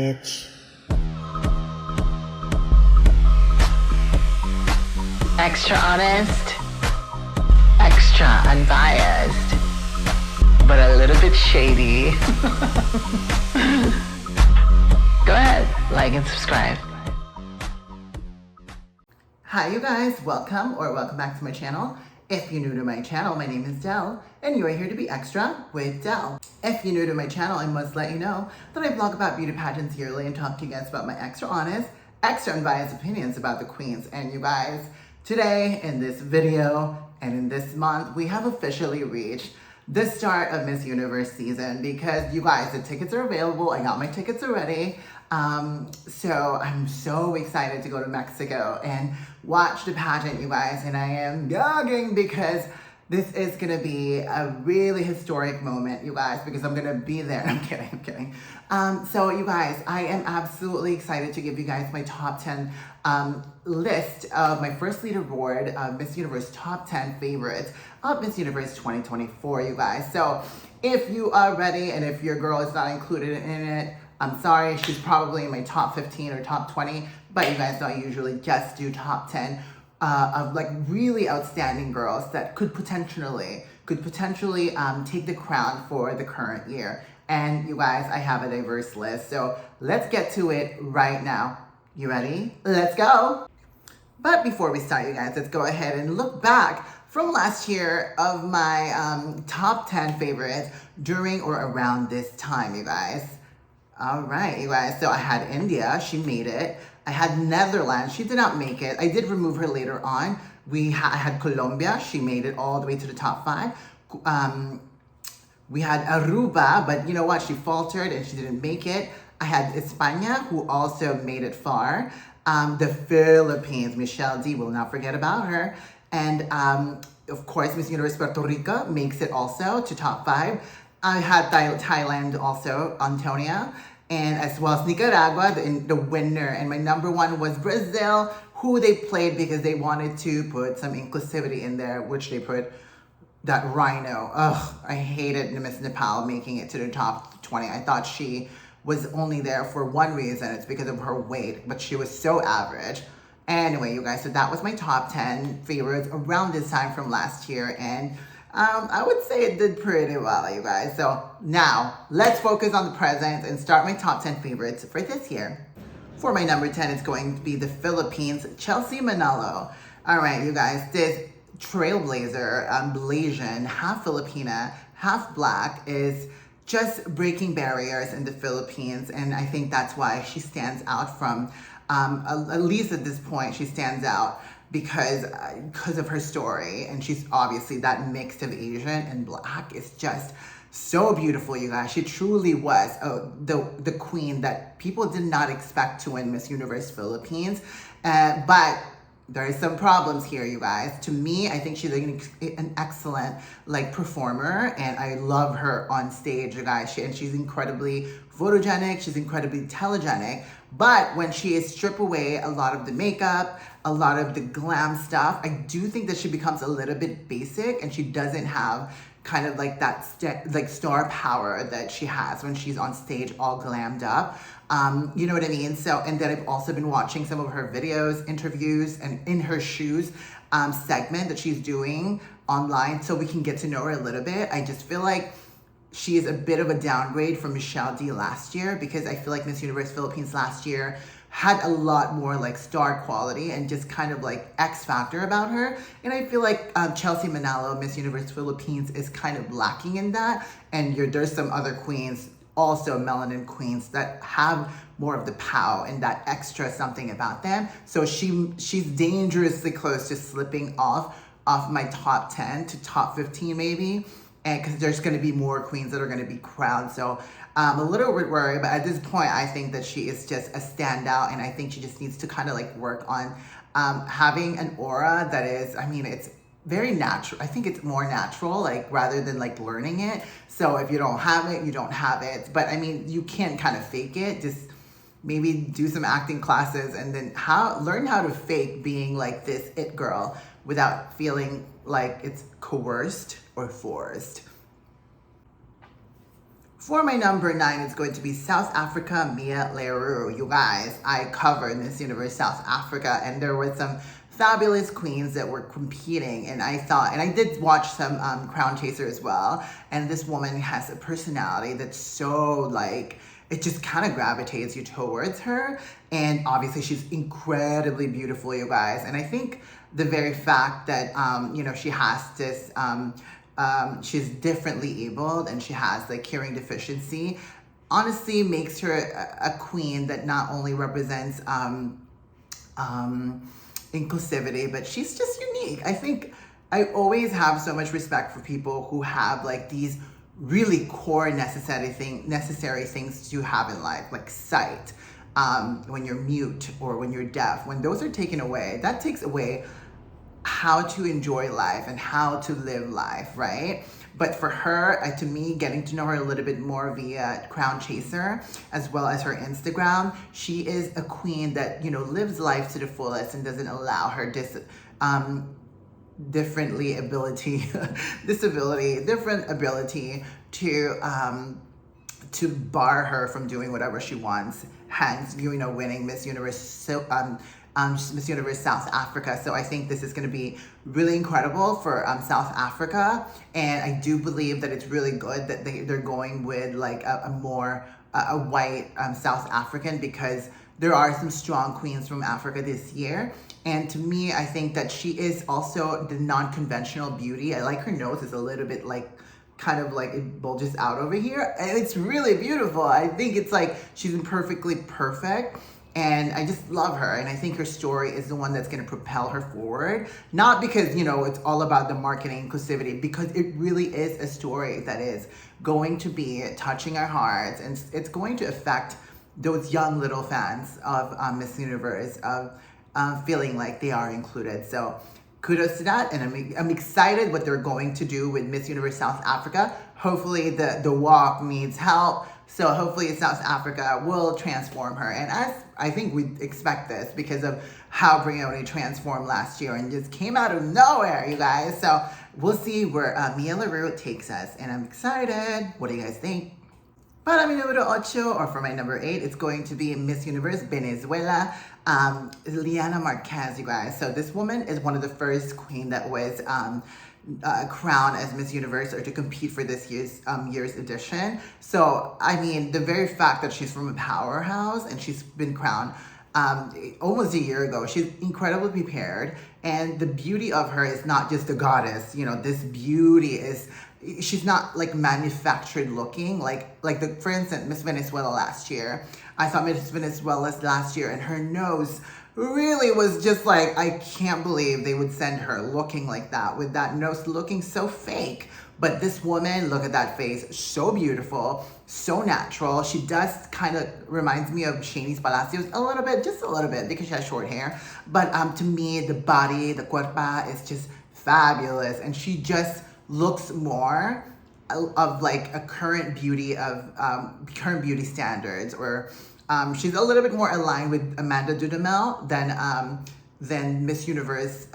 bitch. Extra honest, extra unbiased, but a little bit shady. Go ahead, like and subscribe. Hi you guys, welcome back to my channel. If you're new to my channel, my name is Del, and you are here to be extra with Del. If you're new to my channel, I must let you know that I vlog about beauty pageants yearly and talk to you guys about my extra honest, extra unbiased opinions about the queens. And you guys, today in this video and in this month, we have officially reached the start of Miss Universe season because you guys, the tickets are available. I got my tickets already. So I'm so excited to go to Mexico and watch the pageant, you guys, and I am gagging because this is gonna be a really historic moment, you guys, because I'm gonna be there. I'm kidding. So you guys, I am absolutely excited to give you guys my top 10 list of my first leaderboard of Miss Universe top 10 favorites of Miss Universe 2024, you guys. So if you are ready and if your girl is not included in it, I'm sorry, she's probably in my top 15 or top 20, but you guys know I usually just do top 10 of like really outstanding girls that could potentially take the crown for the current year. And you guys, I have a diverse list, so let's get to it right now. You ready? Let's go. But before we start, you guys, let's go ahead and look back from last year of my top 10 favorites during or around this time, you guys. All right, you guys, so I had India, she made it. I had Netherlands, she did not make it. I did remove her later on. I had Colombia, she made it all the way to the top 5. We had Aruba, but you know what, she faltered and she didn't make it. I had España, who also made it far. The Philippines, Michelle D, will not forget about her. And of course, Miss Universe Puerto Rico makes it also to top 5. I had Thailand also, Antonia, and as well as Nicaragua, the winner. And my number 1 was Brazil, who they played because they wanted to put some inclusivity in there, which they put that rhino. Ugh, I hated Miss Nepal making it to the top 20. I thought she was only there for one reason. It's because of her weight, but she was so average. Anyway, you guys, so that was my top 10 favorites around this time from last year. And I would say it did pretty well, you guys. So now let's focus on the present and start my top 10 favorites for this year. For my number 10, it's going to be the Philippines, Chelsea Manalo. All right, you guys, this trailblazer, Blasian, half Filipina, half black, is just breaking barriers in the Philippines. And I think that's why she stands out from, at least at this point, she stands out because of her story. And she's obviously that mix of Asian and black is just so beautiful, you guys. She truly was the queen that people did not expect to win Miss Universe Philippines. But there is some problems here, you guys. To me, I think she's an excellent performer, and I love her on stage, you guys. She's incredibly photogenic, she's incredibly telegenic, but when she is stripped away a lot of the makeup, a lot of the glam stuff, I do think that she becomes a little bit basic, and she doesn't have kind of like that star power that she has when she's on stage all glammed up. You know what I mean? So, and then I've also been watching some of her videos, interviews, and In Her Shoes segment that she's doing online so we can get to know her a little bit. I just feel like she is a bit of a downgrade from Michelle D last year, because I feel like Miss Universe Philippines last year had a lot more star quality and just kind of X factor about her. And I feel like Chelsea Manalo, Miss Universe Philippines, is kind of lacking in that. And there's some other queens, also melanin queens, that have more of the pow and that extra something about them. So she's dangerously close to slipping off my top 10 to top 15 maybe. And because there's going to be more queens that are going to be crowned. So I'm a little bit worried, but at this point, I think that she is just a standout. And I think she just needs to kind of work on having an aura that is, I mean, it's very natural. I think it's more natural, rather than learning it. So if you don't have it, you don't have it. But I mean, you can kind of fake it. Just maybe do some acting classes and then learn how to fake being this it girl without feeling like it's coerced or forced. For my number 9, it's going to be South Africa, Mia Leroux. You guys, I covered Miss Universe South Africa, and there were some fabulous queens that were competing, and I thought, and I did watch some Crown Chaser as well, and this woman has a personality that's so like, it just kind of gravitates you towards her, and obviously she's incredibly beautiful, you guys, and I think the very fact that, you know, she has this, she's differently abled and she has like hearing deficiency, honestly makes her a queen that not only represents inclusivity, but she's just unique. I think I always have so much respect for people who have like these really core necessary things to have in life, like sight, when you're mute or when you're deaf. When those are taken away, that takes away how to enjoy life and how to live life, right? But for her, to me, getting to know her a little bit more via Crown Chaser, as well as her Instagram, she is a queen that, you know, lives life to the fullest and doesn't allow her different ability to bar her from doing whatever she wants, hence, you know, winning Miss Universe Miss Universe South Africa. So I think this is going to be really incredible for South Africa, and I do believe that it's really good that they're going with like a white South African, because there are some strong queens from Africa this year. And to me, I think that she is also the non-conventional beauty. I like her nose is a little bit like, kind of like it bulges out over here, and it's really beautiful. I think it's like she's perfectly perfect, and I just love her, and I think her story is the one that's going to propel her forward. Not because, you know, it's all about the marketing inclusivity, because it really is a story that is going to be touching our hearts, and it's going to affect those young little fans of Miss Universe, of feeling like they are included. So kudos to that, and I'm excited what they're going to do with Miss Universe South Africa. Hopefully the walk needs help, so hopefully South Africa will transform her, and as I think we expect this because of how Brioni transformed last year and just came out of nowhere, you guys. So we'll see where Mia Leroux takes us, and I'm excited. What do you guys think? Para mi número 8, or for my number 8, it's going to be Miss Universe Venezuela, lleana Marquez, you guys. So this woman is one of the first queen that was crowned as Miss Universe, or to compete for this year's edition. So, I mean, the very fact that she's from a powerhouse and she's been crowned almost a year ago, she's incredibly prepared. And the beauty of her is not just a goddess, you know, this beauty is, she's not like manufactured looking, for instance, Miss Venezuela last year. I saw Miss Venezuela last year, and her nose really was just like, I can't believe they would send her looking like that, with that nose looking so fake. But this woman, look at that face, so beautiful, so natural. She does kind of reminds me of Shanice Palacios a little bit, just a little bit, because she has short hair. But to me, the body, the cuerpa is just fabulous, and she just looks more of like a current beauty of current beauty standards, or she's a little bit more aligned with Amanda Dudamel than Miss Universe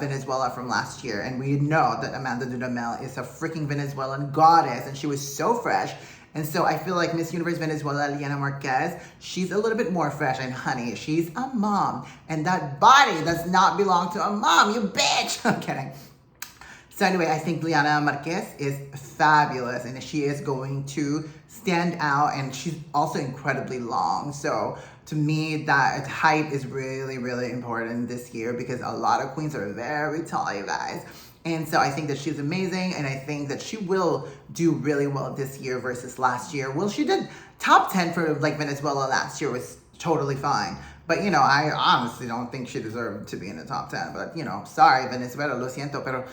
Venezuela from last year. And we know that Amanda Dudamel is a freaking Venezuelan goddess, and she was so fresh. And so I feel like Miss Universe Venezuela, lleana Marquez, she's a little bit more fresh. And honey, she's a mom, and that body does not belong to a mom, you bitch. I'm kidding. So anyway, I think lleana Marquez is fabulous, and she is going to stand out, and she's also incredibly long. So to me, that height is really, really important this year, because a lot of queens are very tall, you guys. And so I think that she's amazing, and I think that she will do really well this year versus last year. Well, she did top 10 for like Venezuela last year, was totally fine. But, you know, I honestly don't think she deserved to be in the top 10. But, you know, sorry, Venezuela, lo siento, pero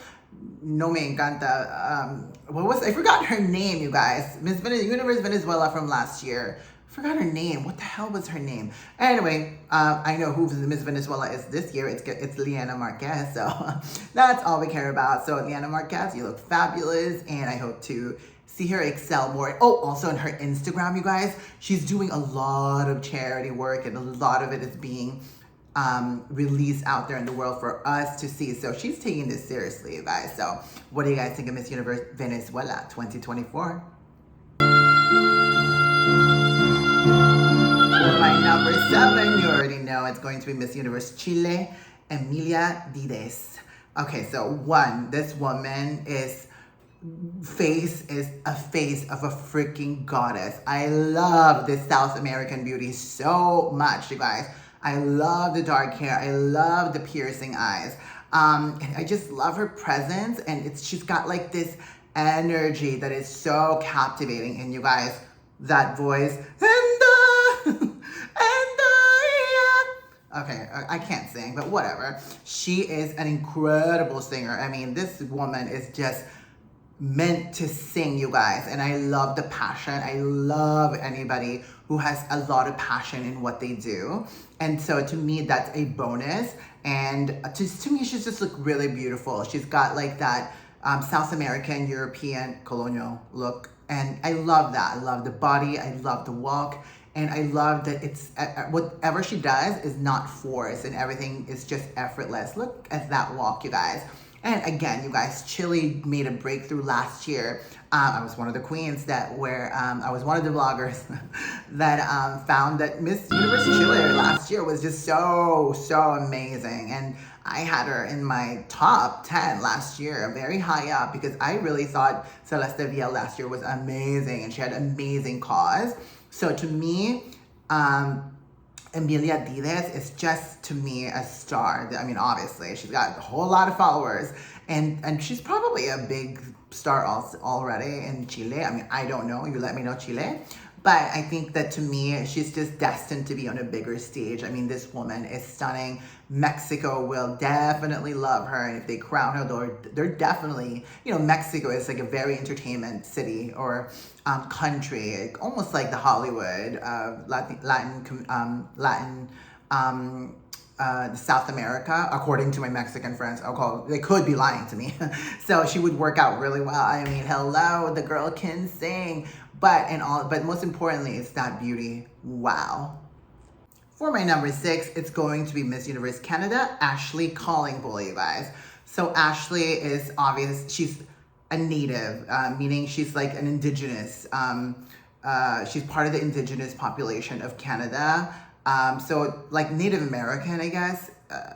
no me encanta. I forgot her name, you guys. Miss Universe Venezuela from last year. Forgot her name. What the hell was her name? Anyway, I know who Miss Venezuela is this year. It's lleana Marquez. So that's all we care about. So lleana Marquez, you look fabulous, and I hope to see her excel more. Oh, also on her Instagram, you guys, she's doing a lot of charity work, and a lot of it is being released out there in the world for us to see. So she's taking this seriously, you guys. So what do you guys think of Miss Universe Venezuela 2024? For my number 7, you already know it's going to be Miss Universe Chile, Emilia. Okay, so this woman face is a face of a freaking goddess. I love this South American beauty so much, you guys. I love the dark hair. I love the piercing eyes. And I just love her presence, and she's got like this energy that is so captivating. And you guys, that voice, okay, I can't sing, but whatever. She is an incredible singer. I mean, this woman is just meant to sing, you guys. And I love the passion. I love anybody who has a lot of passion in what they do. And so to me, that's a bonus. And to me, she's just look really beautiful. She's got like that South American, European, colonial look. And I love that. I love the body. I love the walk. And I love that it's whatever she does is not forced and everything is just effortless. Look at that walk, you guys. And again, you guys, Chile made a breakthrough last year. I was one of the queens I was one of the bloggers that found that Miss Universe Chile last year was just so amazing. And I had her in my top 10 last year, very high up, because I really thought Celeste Villa last year was amazing and she had amazing cause. So to me, Emilia is just, to me, a star. I mean, obviously, she's got a whole lot of followers, and she's probably a big star already in Chile. I mean, I don't know. You let me know, Chile. But I think that to me, she's just destined to be on a bigger stage. I mean, this woman is stunning. Mexico will definitely love her. And if they crown her, they're definitely, Mexico is like a very entertainment city or country, almost like the Hollywood of South America, according to my Mexican friends. They could be lying to me. So she would work out really well. I mean, hello, the girl can sing. But most importantly, it's that beauty. Wow. For my number 6, it's going to be Miss Universe Canada, Ashley Callingbull, you guys. So Ashley is obvious. She's a native, meaning she's like an indigenous. She's part of the indigenous population of Canada. So like Native American, I guess.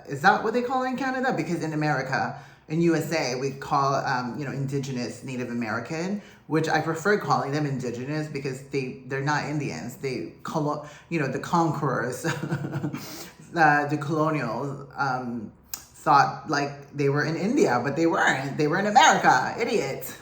Is that what they call it in Canada? Because in America, in USA, we call, indigenous Native American, which I prefer calling them indigenous because they're not Indians. The conquerors, the colonials, thought like they were in India, but they weren't. They were in America, idiots.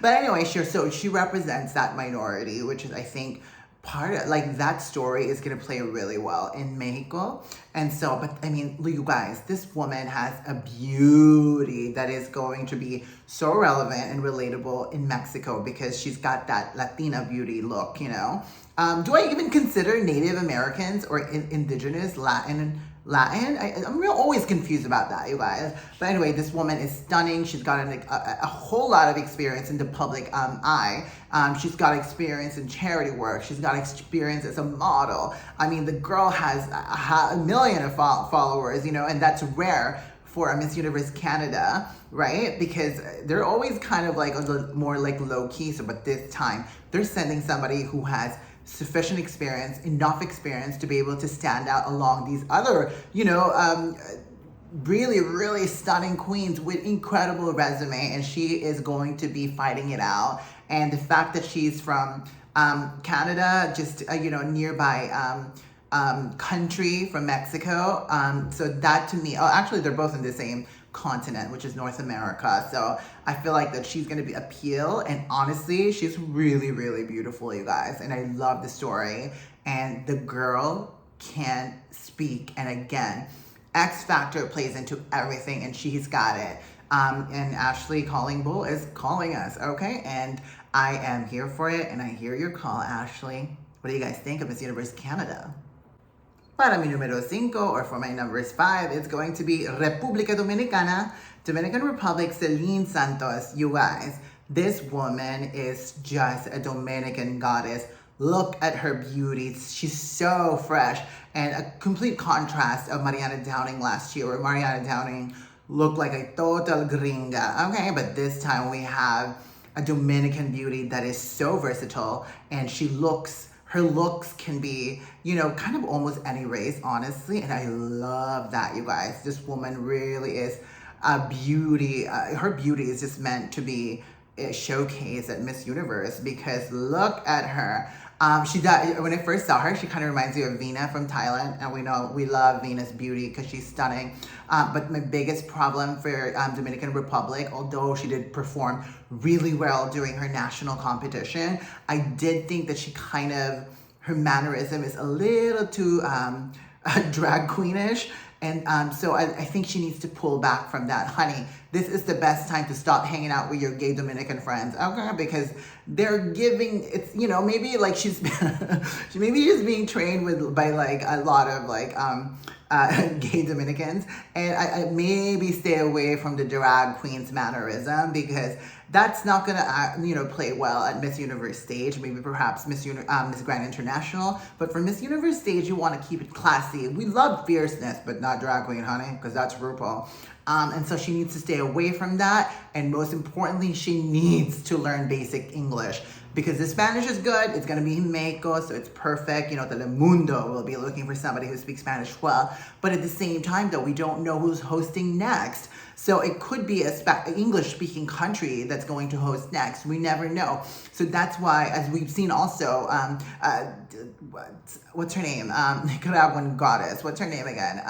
But anyway, sure. So she represents that minority, which is, I think, part of, like, that story is going to play really well in Mexico. And so, but I mean, you guys, this woman has a beauty that is going to be so relevant and relatable in Mexico because she's got that Latina beauty look, Do I even consider Native Americans or indigenous Latin? I'm always confused about that, you guys. But anyway, this woman is stunning. She's got a whole lot of experience in the public eye. She's got experience in charity work. She's got experience as a model. I mean, the girl has a million of followers, and that's rare for a Miss Universe Canada, right? Because they're always kind of like a little more like low key. So, but this time they're sending somebody who has sufficient experience, enough experience to be able to stand out along these other, really, really stunning queens with incredible resume, and she is going to be fighting it out. And the fact that she's from Canada, just nearby country from Mexico, so that to me, actually they're both in the same continent, which is North America. So I feel like that she's going to appeal, and honestly, she's really, really beautiful, you guys. And I love the story, and the girl can speak. And again, X Factor plays into everything, and she's got it. And Ashley Callingbull is calling us, okay? And I am here for it, and I hear your call, Ashley. What do you guys think of Miss Universe Canada? Para mi número 5, or for my number 5, it's going to be República Dominicana, Dominican Republic, Celinee Santos. You guys, this woman is just a Dominican goddess. Look at her beauty. She's so fresh, and a complete contrast of Mariana Downing last year, where Mariana Downing looked like a total gringa. Okay, but this time we have a Dominican beauty that is so versatile, and her looks can be, you know, kind of almost any race, honestly, and I love that, you guys. This woman really is a beauty. Her beauty is just meant to be showcased at Miss Universe, because look at her. She does, when I first saw her, she kind of reminds you of Vina from Thailand, and we know we love Vina's beauty because she's stunning. But my biggest problem for Dominican Republic, although she did perform really well during her national competition, I did think that she kind of, her mannerism is a little too drag queenish. And so I think she needs to pull back from that. Honey, this is the best time to stop hanging out with your gay Dominican friends, okay? Because they're giving, it's, you know, maybe like she's, maybe she's being trained by like a lot of like gay Dominicans. And I maybe stay away from the drag queen's mannerism, because that's not gonna, you know, play well at Miss Universe stage. Maybe perhaps Miss Grand International, but for Miss Universe stage, you want to keep it classy. We love fierceness, but not drag queen, honey, because that's RuPaul. And so she needs to stay away from that. And most importantly, she needs to learn basic English, because the Spanish is good. It's going to be in Mexico, so it's perfect. You know, Telemundo will be looking for somebody who speaks Spanish well. But at the same time, though, we don't know who's hosting next. So it could be an English-speaking country that's going to host next. We never know. So that's why, as we've seen also, what's her name? Nicaraguan goddess. What's her name again?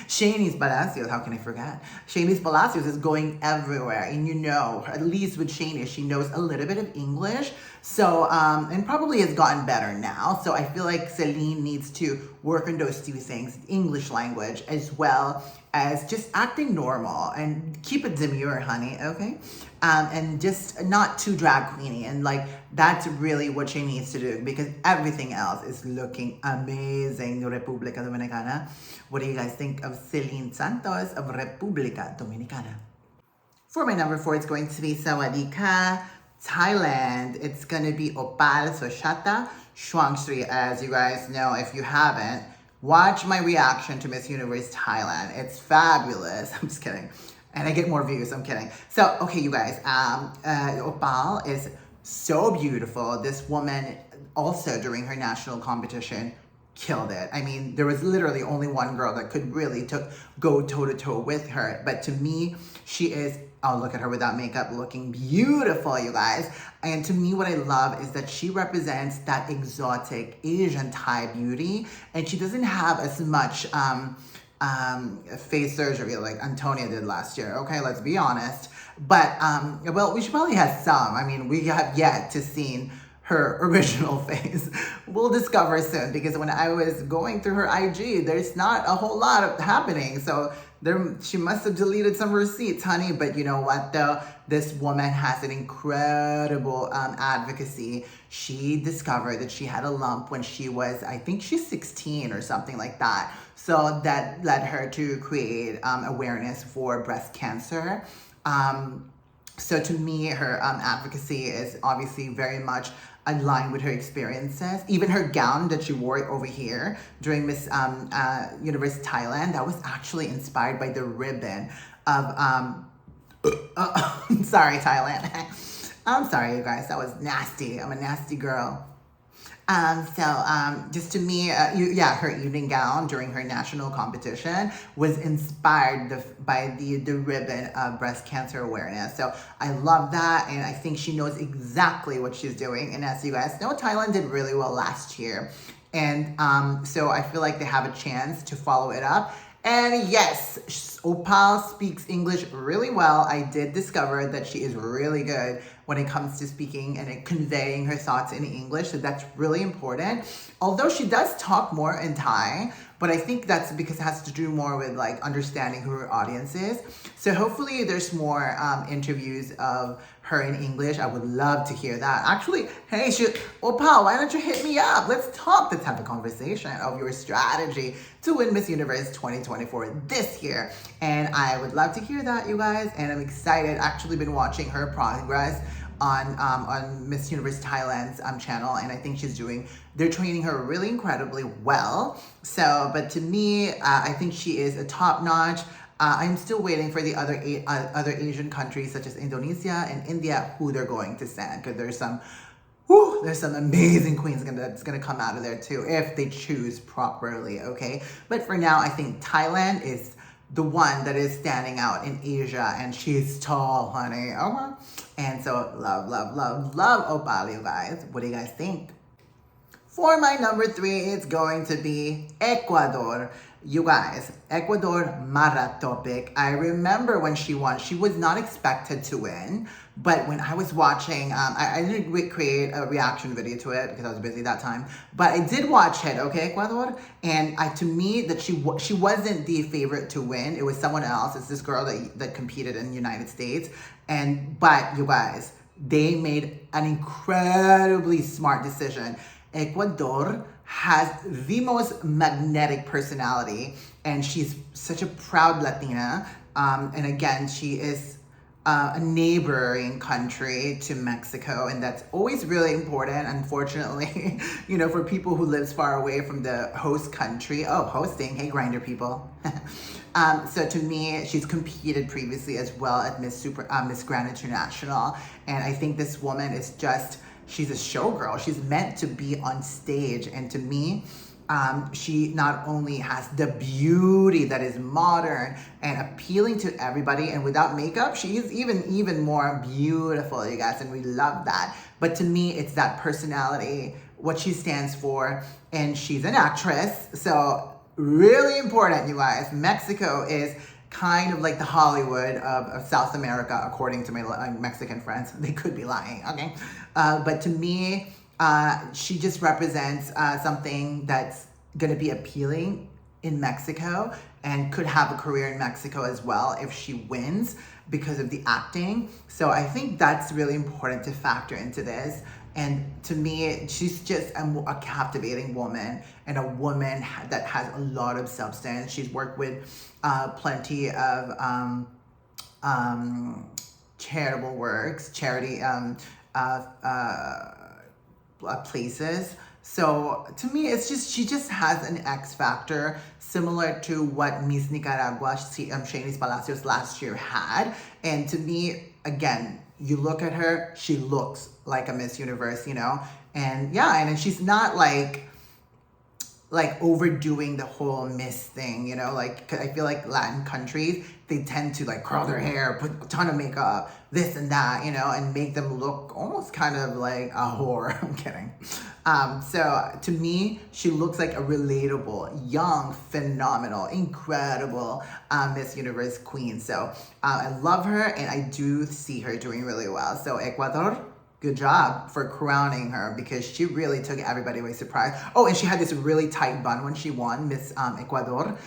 Shanice Palacios. How can I forget? Shanice Palacios is going everywhere. And you know, at least with Shanice, she knows a little bit of English. So, and probably has gotten better now. So I feel like Celine needs to work on those two things, English language, as well as just acting normal, and keep it demure, honey, okay? And just not too drag queeny. And like, that's really what she needs to do, because everything else is looking amazing. República Dominicana. What do you guys think of Celine Santos of República Dominicana? For my number 4, it's going to be Sawadika, Thailand. It's going to be opal, suchata, chuangsri. As you guys know, if you haven't, watch my reaction to Miss Universe Thailand. It's fabulous. I'm just kidding. And I get more views. I'm kidding. So, okay, you guys. Opal is so beautiful. This woman also, during her national competition, killed it. I mean, there was literally only one girl that could really go toe-to-toe with her. But to me, she is, oh, look at her without makeup, looking beautiful, you guys. And to me, what I love is that she represents that exotic Asian Thai beauty, and she doesn't have as much face surgery like Antonia did last year. Okay, let's be honest. But, well, we should probably have some. I mean, we have yet to see her original face. We'll discover soon, because when I was going through her IG, there's not a whole lot happening. So she must have deleted some receipts, honey. But you know what, though? This woman has an incredible advocacy. She discovered that she had a lump when she was, I think she's 16 or something like that. So that led her to create awareness for breast cancer. So to me, her advocacy is obviously very much aligned with her experiences. Even her gown that she wore over here during Miss Universe Thailand, that was actually inspired by the ribbon of, sorry, Thailand. I'm sorry, you guys, that was nasty. I'm a nasty girl. Just to me, her evening gown during her national competition was inspired by the ribbon of breast cancer awareness. So I love that, and I think she knows exactly what she's doing. And as you guys know, Thailand did really well last year. And so I feel like they have a chance to follow it up. And yes, Opal speaks English really well. I did discover that she is really good when it comes to speaking and conveying her thoughts in English. So that's really important. Although she does talk more in Thai, but I think that's because it has to do more with like understanding who her audience is. So hopefully there's more interviews of her in English. I would love to hear that. Actually, hey, Opal, why don't you hit me up? Let's talk. Let's have a conversation of your strategy to win Miss Universe 2024 this year. And I would love to hear that, you guys. And I'm excited. Actually been watching her progress on Miss Universe Thailand's channel, and I think they're training her really incredibly well. So, but to me, I think she is a top-notch I'm still waiting for the other Asian countries such as Indonesia and India who they're going to send, because there's some amazing queens that's gonna come out of there too if they choose properly, okay? But for now, I think Thailand is the one that is standing out in Asia, and she's tall, honey. Okay? And so love, love, love, love opal, you guys. What do you guys think? For my number 3, it's going to be Ecuador. You guys, Ecuador Maratopic. I remember when she won. She was not expected to win, but when I was watching, I didn't create a reaction video to it because I was busy that time, but I did watch it, okay, Ecuador? And to me, that she wasn't the favorite to win. It was someone else. It's this girl that competed in the United States. But you guys, they made an incredibly smart decision. Ecuador has the most magnetic personality, and she's such a proud Latina. And again, she is a neighboring country to Mexico, and that's always really important, unfortunately, for people who live far away from the host country. Oh, hosting, hey, Grindr people. So to me, she's competed previously as well at Miss Grand International, and I think this woman is she's a showgirl. She's meant to be on stage. And to me, she not only has the beauty that is modern and appealing to everybody, and without makeup, she's even more beautiful, you guys, and we love that. But to me, it's that personality, what she stands for, and she's an actress. So really important, you guys. Mexico is kind of like the Hollywood of South America, according to my Mexican friends. They could be lying, okay? But to me, she just represents something that's gonna be appealing in Mexico and could have a career in Mexico as well if she wins because of the acting. So I think that's really important to factor into this. And to me, she's just a captivating woman, and a woman that has a lot of substance. She's worked with plenty of charitable works, charity places. So to me, it's just, she just has an X factor similar to what Miss Nicaragua, Shanice Palacios last year had. And to me, again, you look at her, she looks like a Miss Universe, and yeah, and she's not like overdoing the whole Miss thing, 'cause I feel like Latin countries, they tend to like curl their hair, put a ton of makeup, this and that, and make them look almost kind of like a whore. I'm kidding. So to me, she looks like a relatable, young, phenomenal, incredible Miss Universe queen. So I love her, and I do see her doing really well. So Ecuador, good job for crowning her, because she really took everybody by surprise. Oh, and she had this really tight bun when she won Miss Ecuador.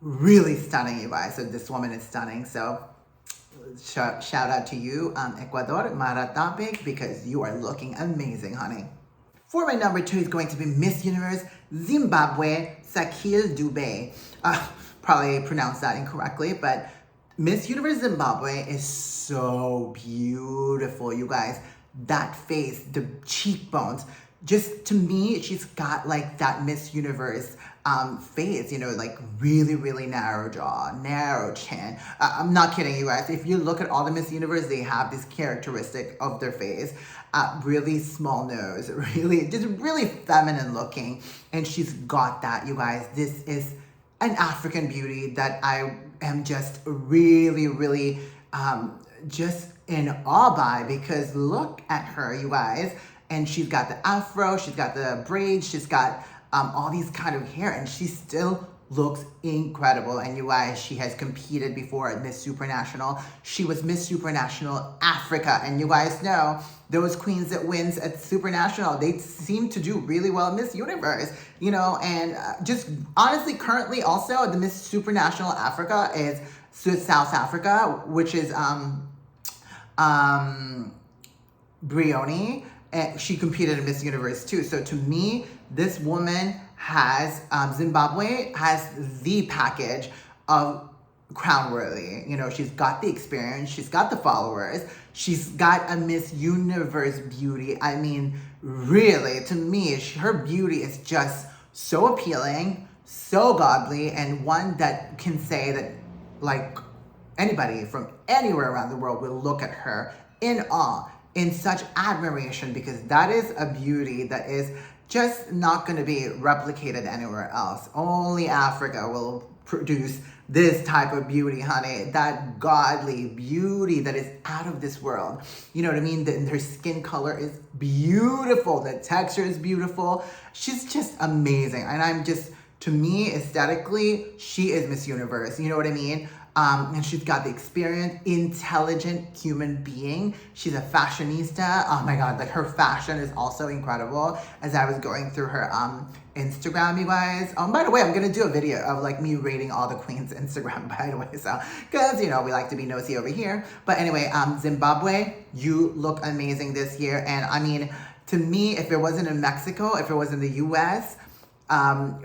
Really stunning, you guys. So this woman is stunning. So shout out to you, Ecuador Maratapic, because you are looking amazing, honey. For my number 2 is going to be Miss Universe Zimbabwe Sakhile Dube. Probably pronounced that incorrectly, but Miss Universe Zimbabwe is so beautiful, you guys. That face, the cheekbones, just to me, she's got like that Miss Universe face, like really, really narrow jaw, narrow chin. I'm not kidding, you guys. If you look at all the Miss Universe, they have this characteristic of their face. Really small nose, really feminine looking. And she's got that, you guys. This is an African beauty that I am just really, really just in awe by, because look at her, you guys. And she's got the afro, she's got the braids, she's got all these kind of hair, and she still looks incredible. And you guys, she has competed before at Miss Supranational. She was Miss Supranational Africa, and you guys know those queens that wins at Supranational, they seem to do really well at Miss Universe, and just honestly, currently also the Miss Supranational Africa is South Africa, which is Brioni, and she competed in Miss Universe too. So to me, this woman has, Zimbabwe has the package of crown worthy. She's got the experience, she's got the followers, she's got a Miss Universe beauty. I mean, really, to me, her beauty is just so appealing, so godly, and one that can say that like anybody from anywhere around the world will look at her in awe, in such admiration, because that is a beauty that is just not going to be replicated anywhere else. Only Africa will produce this type of beauty, honey. That godly beauty that is out of this world. You know what I mean? Her skin color is beautiful. The texture is beautiful. She's just amazing. And I'm just, to me, aesthetically, she is Miss Universe. You know what I mean? And she's got the experience, intelligent human being. She's a fashionista. Oh my God, like her fashion is also incredible. As I was going through her Instagram, you guys. By the way, I'm gonna do a video of like me rating all the queens' Instagram, by the way. So, cause you know, we like to be nosy over here. But anyway, Zimbabwe, you look amazing this year. And I mean, to me, if it wasn't in Mexico, if it was in the US,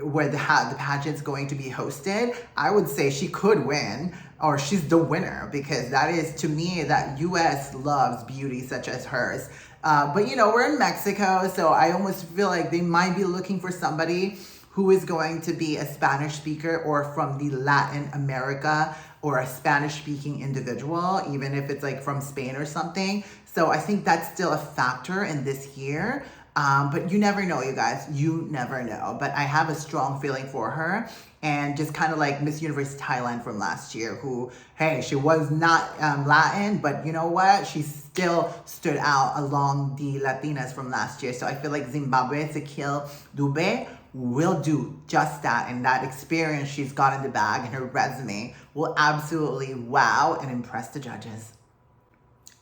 where the pageant's going to be hosted, I would say she could win, or she's the winner, because that is, to me, that US loves beauty such as hers. But you know, we're in Mexico, so I almost feel like they might be looking for somebody who is going to be a Spanish speaker or from the Latin America, or a Spanish speaking individual, even if it's like from Spain or something. So I think that's still a factor in this year. But you never know, you guys. You never know. But I have a strong feeling for her. And just kind of like Miss Universe Thailand from last year, who, hey, she was not Latin, but you know what? She still stood out along the Latinas from last year. So I feel like Zimbabwe, Sakhile, Dube will do just that. And that experience she's got in the bag and her resume will absolutely wow and impress the judges.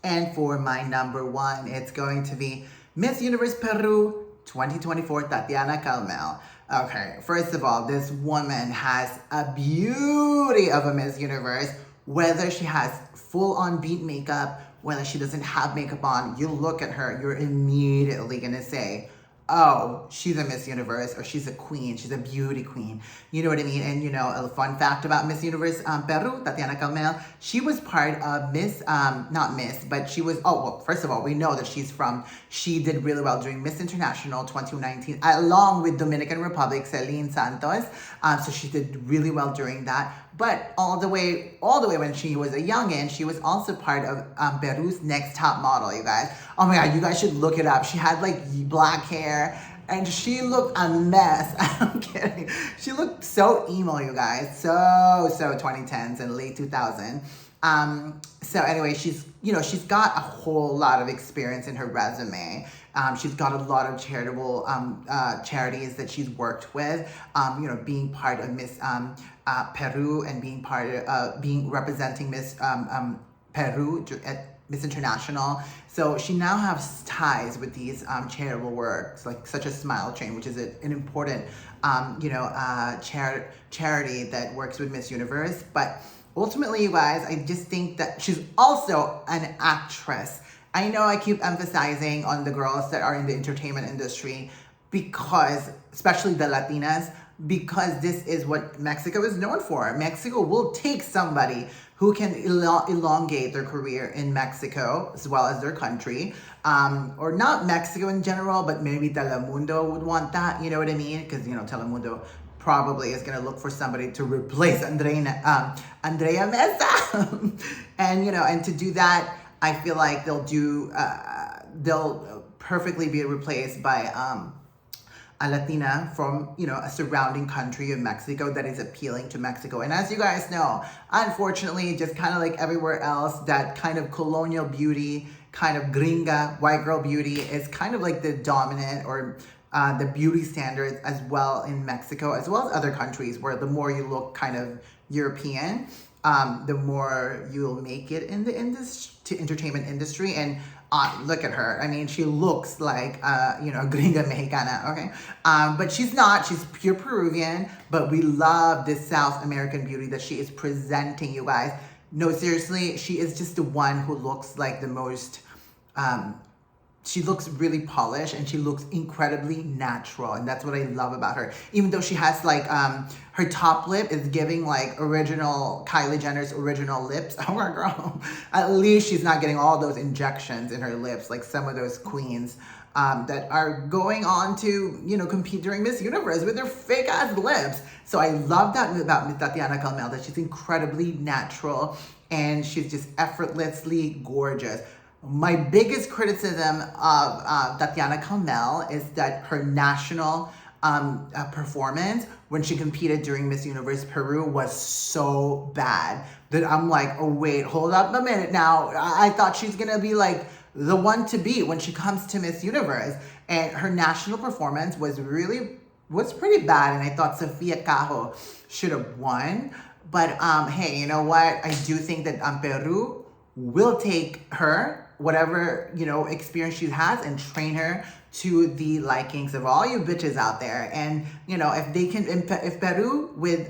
And for my number one, it's going to be Miss Universe Peru 2024, Tatianna Calmell. Okay, first of all, this woman has a beauty of a Miss Universe, whether she has full-on beat makeup, whether she doesn't have makeup on. You look at her, you're immediately gonna say, oh, she's a Miss Universe, or she's a queen, she's a beauty queen. You know what I mean? And you know, a fun fact about Miss Universe Peru, Tatianna Calmell, she was part of she was, oh, well, first of all, we know that she did really well during Miss International 2019, along with Dominican Republic, Celinee Santos. So she did really well during that. But all the way when she was a youngin', she was also part of Peru's Next Top Model, you guys. Oh my God, you guys should look it up. She had like black hair and she looked a mess. I'm kidding. She looked so emo, you guys. So 2010s and late 2000s. So anyway, she's got a whole lot of experience in her resume. She's got a lot of charitable charities that she's worked with, being part of Miss Peru and being representing Miss Peru at Miss International. So she now has ties with these charitable works, like such as Smile Train, which is an important charity that works with Miss Universe. But ultimately, you guys, I just think that she's also an actress. I know I keep emphasizing on the girls that are in the entertainment industry, because, especially the Latinas, because this is what Mexico is known for. Mexico will take somebody who can elongate their career in Mexico as well as their country, or not Mexico in general, but maybe Telemundo would want that, you know what I mean? Because, Telemundo probably is going to look for somebody to replace Andrea Mesa. And to do that, I feel like they'll perfectly be replaced by a Latina from, a surrounding country of Mexico that is appealing to Mexico. And as you guys know, unfortunately, just kind of like everywhere else, that kind of colonial beauty, kind of gringa, white girl beauty is kind of like the dominant or the beauty standards as well in Mexico, as well as other countries, where the more you look kind of European, the more you'll make it in the entertainment industry. And look at her. I mean, she looks like, gringa mexicana, okay? But she's not. She's pure Peruvian, but we love this South American beauty that she is presenting, you guys. No, seriously, she is just the one who looks like the most, she looks really polished and she looks incredibly natural. And that's what I love about her. Even though she has like, her top lip is giving like original Kylie Jenner's original lips. Oh my girl. At least she's not getting all those injections in her lips like some of those queens. that are going on to, you know, compete during Miss Universe with their fake ass lips. So I love that about Miss Tatianna Calmell, that she's incredibly natural and she's just effortlessly gorgeous. My biggest criticism of Tatianna Calmell is that her national performance when she competed during Miss Universe Peru was so bad that I'm like, oh wait, hold up a minute now. I thought she's gonna be like the one to beat when she comes to Miss Universe. And her national performance was pretty bad, and I thought Sofia Cajo should have won. But hey, you know what? I do think that Peru will take her, whatever, you know, experience she has, and train her to the likings of all you bitches out there. And, you know, if they can, if Peru with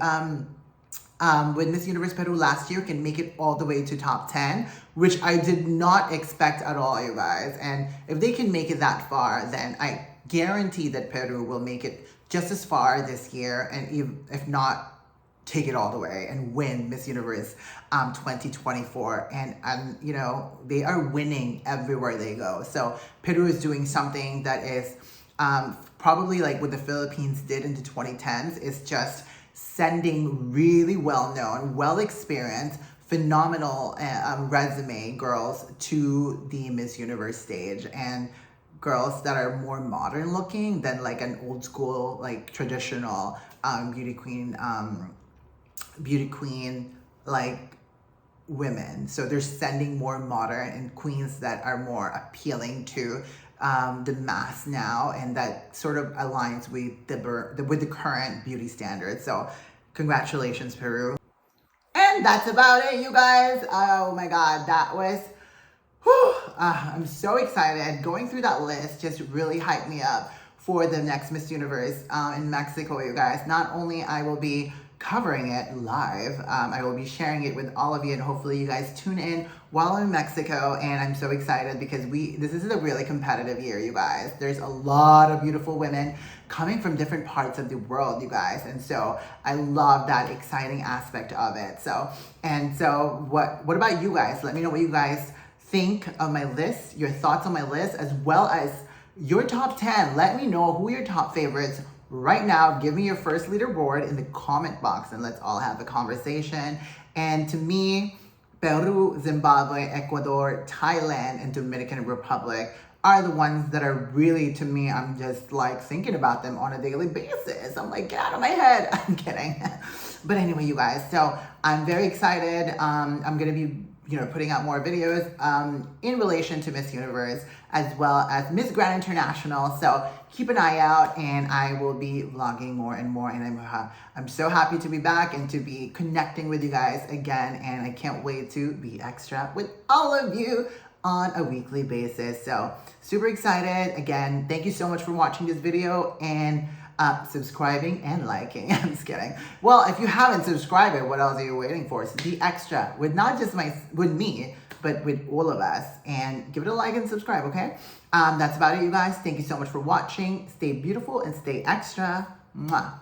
Miss Universe Peru last year can make it all the way to top 10, which I did not expect at all, you guys. And if they can make it that far, then I guarantee that Peru will make it just as far this year, and if not, take it all the way and win Miss Universe 2024. And you know, they are winning everywhere they go. So Peru is doing something that is probably like what the Philippines did in the 2010s, is just sending really well-known, well-experienced, phenomenal resume girls to the Miss Universe stage, and girls that are more modern looking than like an old school, like traditional beauty queen like women. So they're sending more modern and queens that are more appealing to the mass now, and that sort of aligns with the current beauty standards. So congratulations, Peru. And that's about it, you guys. Oh my god, that was I'm so excited. Going through that list just really hyped me up for the next Miss Universe in Mexico, you guys. Not only I will be covering it live, I will be sharing it with all of you, and hopefully you guys tune in while I'm in Mexico. And I'm so excited because this is a really competitive year, you guys. There's a lot of beautiful women coming from different parts of the world, you guys, and so I love that exciting aspect of it. So what about you guys? Let me know what you guys think of my list, your thoughts on my list, as well as your top 10. Let me know who your top favorites right now. Give me your first leaderboard in the comment box, and let's all have a conversation. And to me, Peru, Zimbabwe, Ecuador, Thailand, and Dominican Republic are the ones that are really, to me, I'm just like thinking about them on a daily basis. I'm like, get out of my head. I'm kidding. But anyway, you guys, so I'm very excited. I'm gonna be, you know, putting out more videos in relation to Miss Universe, as well as Miss Grand International. So keep an eye out, and I will be vlogging more and more. And I'm so happy to be back and to be connecting with you guys again. And I can't wait to be extra with all of you on a weekly basis. So super excited. Again, thank you so much for watching this video and subscribing and liking. I'm just kidding. Well, if you haven't subscribed, what else are you waiting for? So be extra with not just with me, but with all of us, and give it a like and subscribe, okay? That's about it, you guys. Thank you so much for watching. Stay beautiful and stay extra. Mwah.